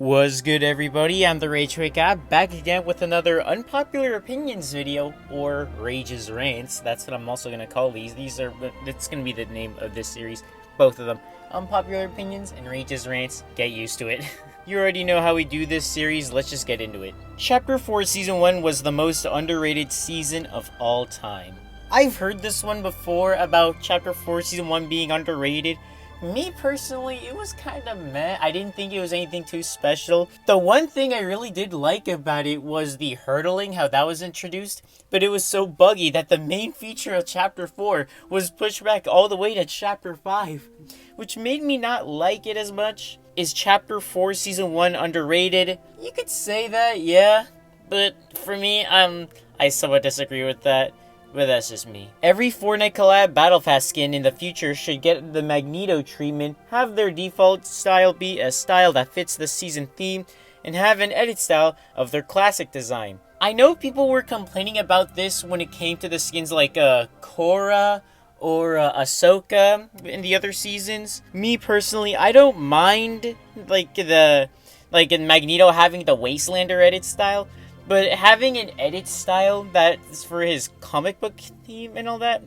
Was good, everybody? I'm the Rage Guy, back again with another unpopular opinions video, or Rage's Rants. That's what I'm also gonna call these. That's gonna be the name of this series, both of them. Unpopular opinions and Rage's Rants. Get used to it. You already know how we do this series. Let's just get into it. Chapter 4 Season 1 was the most underrated season of all time. I've heard this one before about Chapter 4 Season 1 being underrated. Me personally, it was kind of meh. I didn't think it was anything too special. The one thing I really did like about it was the hurdling, how that was introduced. But it was so buggy that the main feature of Chapter 4 was pushed back all the way to Chapter 5. Which made me not like it as much. Is Chapter 4 Season 1 underrated? You could say that, yeah. But for me, I somewhat disagree with that. But that's just me. Every Fortnite collab Battle Pass skin in the future should get the Magneto treatment, have their default style be a style that fits the season theme, and have an edit style of their classic design. I know people were complaining about this when it came to the skins like Korra or Ahsoka in the other seasons. Me personally, I don't mind like in Magneto having the Wastelander edit style. But having an edit style that's for his comic book theme and all that,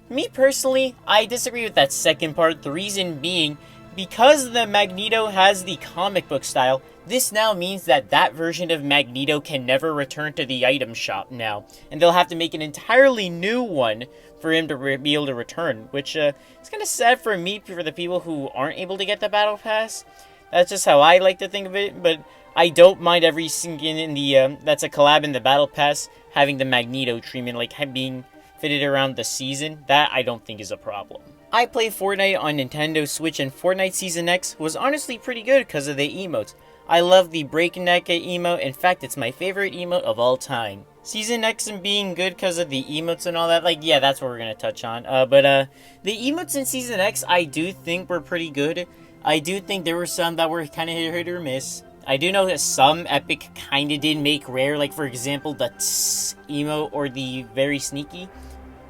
me personally, I disagree with that second part. The reason being, because the Magneto has the comic book style, this now means that version of Magneto can never return to the item shop now. And they'll have to make an entirely new one for him to be able to return. Which is kind of sad for me, for the people who aren't able to get the Battle Pass. That's just how I like to think of it, but I don't mind every skin in the, that's a collab in the Battle Pass having the Magneto treatment, like being fitted around the season. That I don't think is a problem. I play Fortnite on Nintendo Switch, and Fortnite Season X was honestly pretty good because of the emotes. I love the breakneck emote. In fact, it's my favorite emote of all time. Season X and being good because of the emotes and all that, like, yeah, that's what we're going to touch on. But the emotes in Season X, I do think were pretty good. I do think there were some that were kind of hit or miss. I do know that some Epic kind of did make rare, like for example the tss emote or the very sneaky.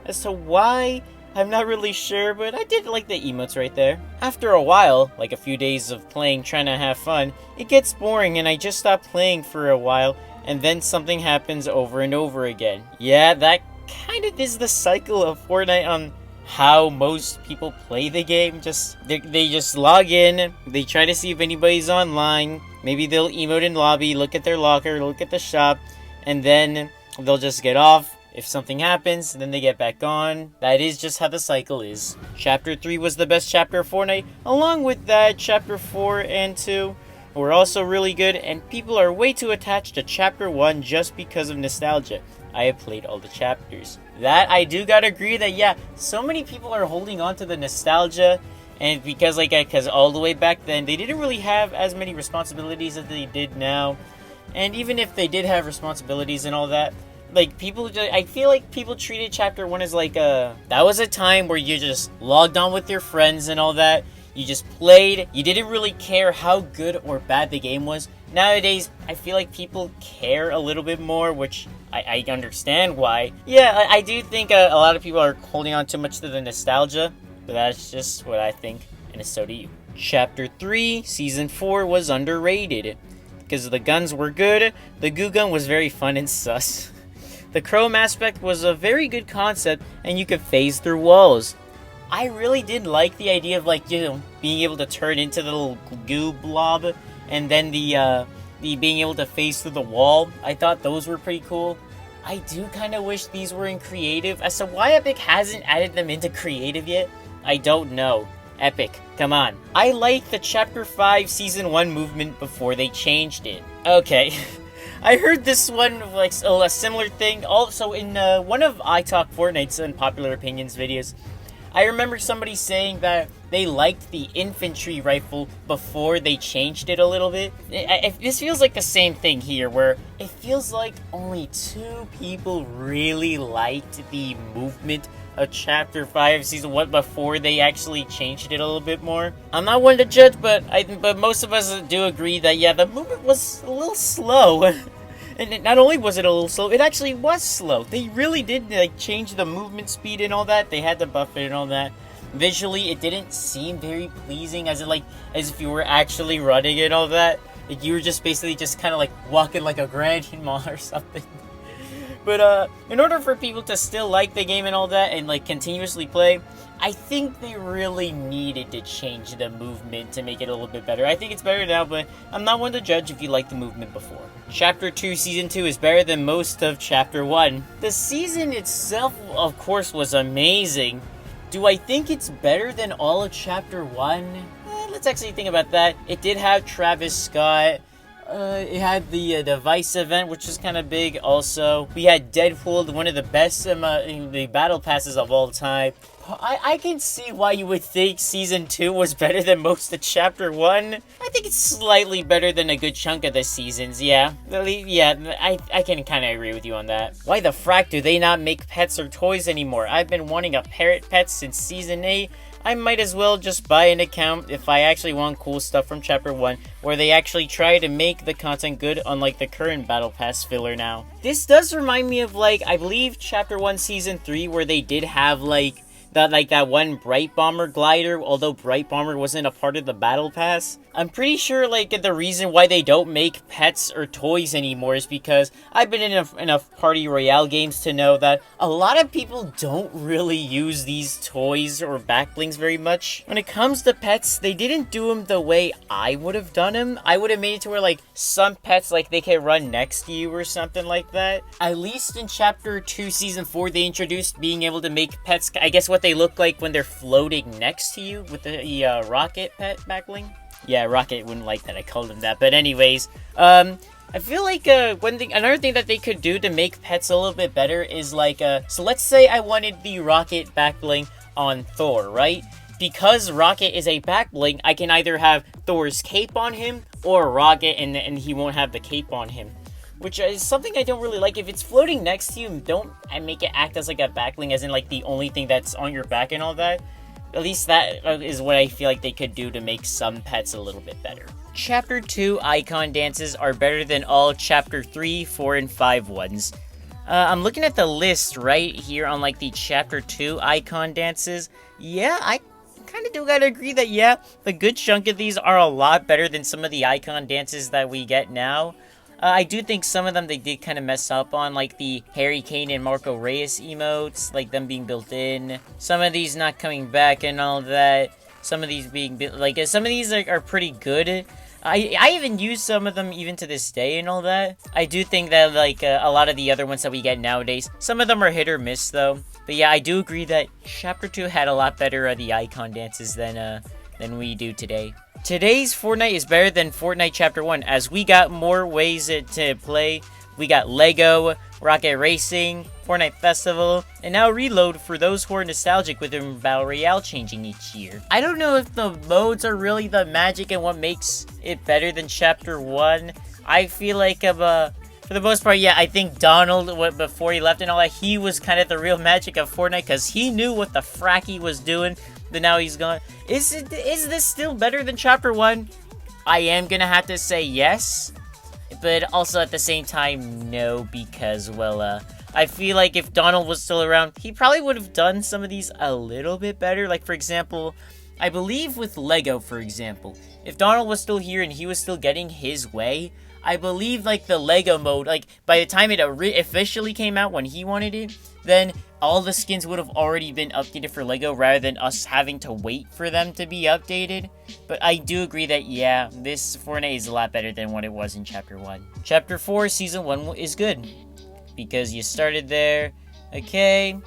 As to why, I'm not really sure, but I did like the emotes right there. After a while, like a few days of playing, trying to have fun, it gets boring and I just stop playing for a while, and then something happens over and over again. Yeah, that kind of is the cycle of Fortnite on how most people play the game. They just log in, they try to see if anybody's online, maybe they'll emote in lobby, look at their locker, look at the shop, and then they'll just get off. If something happens, then they get back on. That is just how the cycle is. Chapter 3 was the best chapter of Fortnite. Along with that, Chapter 4 and 2 were also really good, and people are way too attached to Chapter 1 just because of nostalgia. I have played all the chapters. That, I do gotta agree that, yeah, so many people are holding on to the nostalgia, and because all the way back then, they didn't really have as many responsibilities as they did now. And even if they did have responsibilities and all that, like, I feel like people treated Chapter 1 as like that was a time where you just logged on with your friends and all that. You just played. You didn't really care how good or bad the game was. Nowadays, I feel like people care a little bit more, which I understand why. Yeah, I do think a lot of people are holding on too much to the nostalgia, but that's just what I think, and so do you. Chapter 3, Season 4 was underrated. Because the guns were good, the goo gun was very fun and sus. The chrome aspect was a very good concept, and you could phase through walls. I really did like the idea of, like, you know, being able to turn into the little goo blob, and then the being able to phase through the wall. I thought those were pretty cool. I do kind of wish these were in creative. As to why Epic hasn't added them into creative yet, I don't know. Epic, come on. I liked the Chapter 5 Season 1 movement before they changed it. Okay. I heard this one, like, a similar thing. Also, in one of I Talk Fortnite's Unpopular Opinions videos, I remember somebody saying that they liked the infantry rifle before they changed it a little bit. This feels like the same thing here, where it feels like only 2 people really liked the movement of Chapter 5 Season 1 before they actually changed it a little bit more. I'm not one to judge, but most of us do agree that, yeah, the movement was a little slow. And not only was it a little slow, it actually was slow. They really did, like, change the movement speed and all that. They had to buff it and all that. Visually, it didn't seem very pleasing, as if you were actually running and all that. Like, you were just basically just kind of like walking like a grandma or something. But in order for people to still like the game and all that and like continuously play, I think they really needed to change the movement to make it a little bit better. I think it's better now, but I'm not one to judge if you liked the movement before. Chapter 2 Season 2 is better than most of Chapter 1. The season itself, of course, was amazing. Do I think it's better than all of Chapter 1? Let's actually think about that. It did have Travis Scott. It had the Vice event, which was kind of big also. We had Deadpool, one of the best the battle passes of all time. I can see why you would think Season 2 was better than most of Chapter 1. I think it's slightly better than a good chunk of the seasons, yeah. I can kind of agree with you on that. Why the frack do they not make pets or toys anymore? I've been wanting a parrot pet since Season 8. I might as well just buy an account if I actually want cool stuff from Chapter 1, where they actually try to make the content good, unlike the current Battle Pass filler now. This does remind me of, like, I believe Chapter 1 Season 3, where they did have, like, that one Bright Bomber glider, although Bright Bomber wasn't a part of the Battle Pass. I'm pretty sure, like, the reason why they don't make pets or toys anymore is because I've been in enough Party Royale games to know that a lot of people don't really use these toys or backblings very much. When it comes to pets, they didn't do them the way I would have done them. I would have made it to where, like, some pets, like, they can run next to you or something like that. At least in Chapter 2 Season 4, they introduced being able to make pets, I guess what they look like when they're floating next to you with the Rocket pet backbling. Yeah, Rocket wouldn't like that I called him that. But anyways, I feel like another thing that they could do to make pets a little bit better is like, so let's say I wanted the Rocket backbling on Thor, right? Because Rocket is a backbling, I can either have Thor's cape on him or Rocket and he won't have the cape on him. Which is something I don't really like. If it's floating next to you, don't make it act as like a backbling, as in like the only thing that's on your back and all that. At least that is what I feel like they could do to make some pets a little bit better. Chapter 2 icon dances are better than all Chapter 3, 4, and 5 ones. I'm looking at the list right here on like the Chapter 2 icon dances. Yeah, I kind of do gotta agree that, yeah, the good chunk of these are a lot better than some of the icon dances that we get now. I do think some of them they did kind of mess up on, like the Harry Kane and Marco Reyes emotes, like them being built in. Some of these not coming back and all that. Some of these being like some of these are pretty good. I even use some of them even to this day and all that. I do think that like a lot of the other ones that we get nowadays, some of them are hit or miss though. But yeah, I do agree that Chapter 2 had a lot better the icon dances than we do today. Today's Fortnite is better than Fortnite Chapter 1, as we got more ways to play. We got Lego, Rocket Racing, Fortnite Festival, and now Reload for those who are nostalgic with their Battle Royale changing each year. I don't know if the modes are really the magic and what makes it better than Chapter 1. I feel like for the most part, yeah, I think Donald, before he left and all that, he was kind of the real magic of Fortnite, because he knew what the frack he was doing. But now he's gone. Is this still better than Chapter 1? I am gonna have to say yes, but also at the same time no, because well, I feel like if Donald was still around, he probably would have done some of these a little bit better. Like for example, I believe with Lego, for example, if Donald was still here and he was still getting his way, I believe like the Lego mode, like by the time it officially came out when he wanted it, then all the skins would have already been updated for Lego rather than us having to wait for them to be updated. But I do agree that, yeah, this Fortnite is a lot better than what it was in Chapter 1. Chapter 4, Season 1 is good, because you started there. Okay,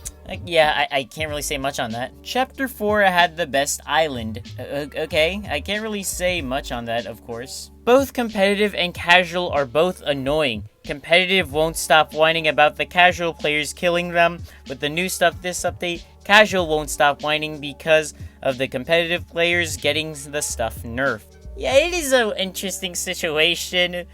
yeah, I can't really say much on that. Chapter 4 had the best island. Okay, I can't really say much on that, of course. Both competitive and casual are both annoying. Competitive won't stop whining about the casual players killing them. With the new stuff this update, casual won't stop whining because of the competitive players getting the stuff nerfed. Yeah, it is an interesting situation.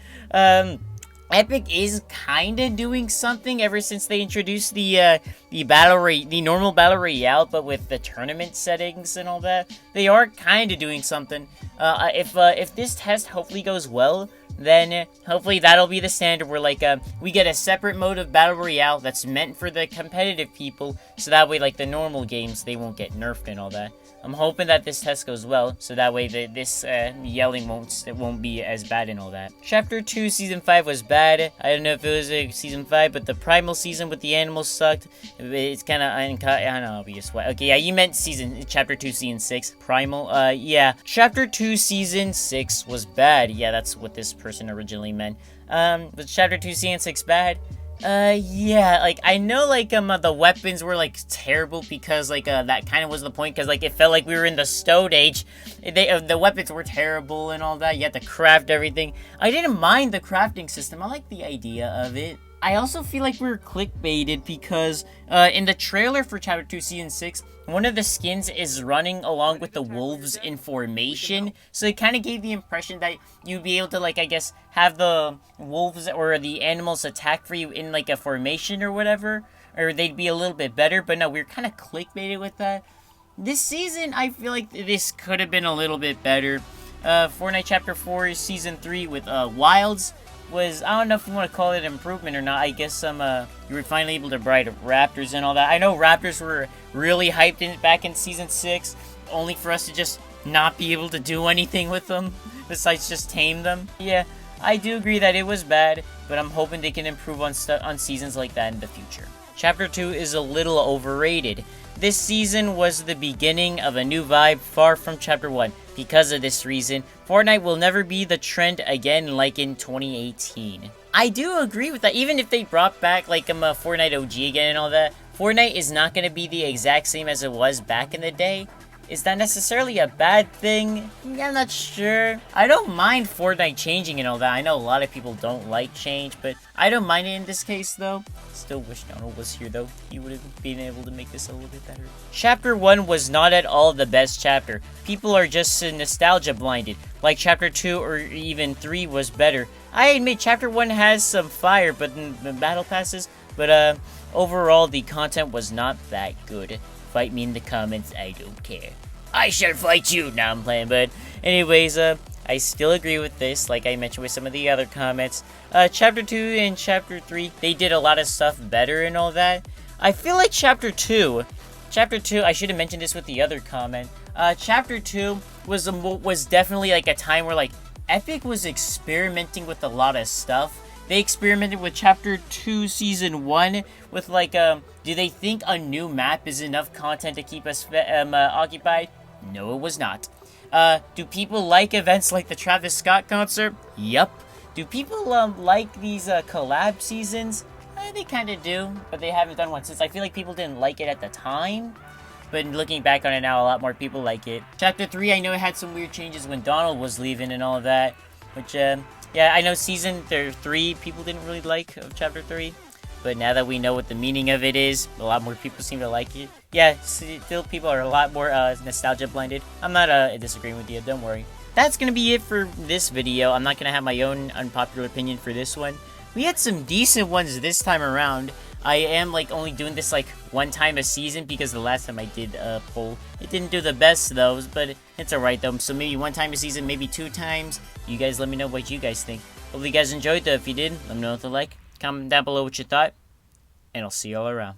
Epic is kinda doing something ever since they introduced the normal battle royale, but with the tournament settings and all that. They are kinda doing something. If this test hopefully goes well, then hopefully that'll be the standard where like we get a separate mode of battle royale that's meant for the competitive people, so that way like the normal games they won't get nerfed and all that. I'm hoping that this test goes well, so that way this yelling won't be as bad and all that. Chapter 2, Season 5 was bad. I don't know if it was Season 5, but the Primal season with the animals sucked. It's kind of, I don't know, obvious why. Okay, yeah, you meant Chapter 2, Season 6. Primal, yeah. Chapter 2, Season 6 was bad. Yeah, that's what this person originally meant. Was Chapter 2, Season 6 bad? Yeah, like, I know, like, the weapons were, like, terrible because, like, that kind of was the point, because, like, it felt like we were in the Stone Age. The weapons were terrible and all that. You had to craft everything. I didn't mind the crafting system. I like the idea of it. I also feel like we were clickbaited because, in the trailer for Chapter 2, Season 6, one of the skins is running along with the wolves in formation, so it kind of gave the impression that you'd be able to, like, I guess, have the wolves or the animals attack for you in, like, a formation or whatever, or they'd be a little bit better, but no, we were kind of clickbaited with that. This season, I feel like this could have been a little bit better. Fortnite Chapter 4, Season 3 with, Wilds was, I don't know if you want to call it improvement or not. I guess you were finally able to ride raptors and all that. I know raptors were really hyped back in Season 6, only for us to just not be able to do anything with them, besides just tame them. Yeah, I do agree that it was bad, but I'm hoping they can improve on seasons like that in the future. Chapter 2 is a little overrated. This season was the beginning of a new vibe far from Chapter 1. Because of this reason, Fortnite will never be the trend again like in 2018. I do agree with that. Even if they brought back like Fortnite OG again and all that, Fortnite is not going to be the exact same as it was back in the day. Is that necessarily a bad thing? Yeah, I'm not sure. I don't mind Fortnite changing and all that. I know a lot of people don't like change, but I don't mind it in this case, though. Still wish Donald was here, though. He would have been able to make this a little bit better. Chapter 1 was not at all the best chapter. People are just nostalgia blinded. Like Chapter 2 or even 3 was better. I admit Chapter 1 has some fire, but the battle passes. But overall, the content was not that good. Fight me in the comments, I don't care. I shall fight you! Now I'm playing, but anyways, I still agree with this, like I mentioned with some of the other comments. Chapter 2 and Chapter 3, they did a lot of stuff better and all that. I feel like Chapter 2, I should have mentioned this with the other comment. Chapter 2 was definitely like a time where like Epic was experimenting with a lot of stuff. They experimented with Chapter 2 Season 1 with like, do they think a new map is enough content to keep us occupied? No, it was not. Do people like events like the Travis Scott concert? Yup. Do people like these collab seasons? They kind of do, but they haven't done one since. I feel like people didn't like it at the time, but looking back on it now, a lot more people like it. Chapter 3, I know it had some weird changes when Donald was leaving and all of that, which, yeah, I know Season 3, people didn't really like of Chapter 3, but now that we know what the meaning of it is, a lot more people seem to like it. Yeah, still people are a lot more nostalgia blinded. I'm not disagreeing with you, don't worry. That's gonna be it for this video. I'm not gonna have my own unpopular opinion for this one. We had some decent ones this time around. I am like only doing this like one time a season because the last time I did a poll, it didn't do the best though, but it's alright though. So maybe one time a season, maybe 2 times. You guys let me know what you guys think. Hopefully you guys enjoyed though. If you did, let me know with a like. Comment down below what you thought, and I'll see you all around.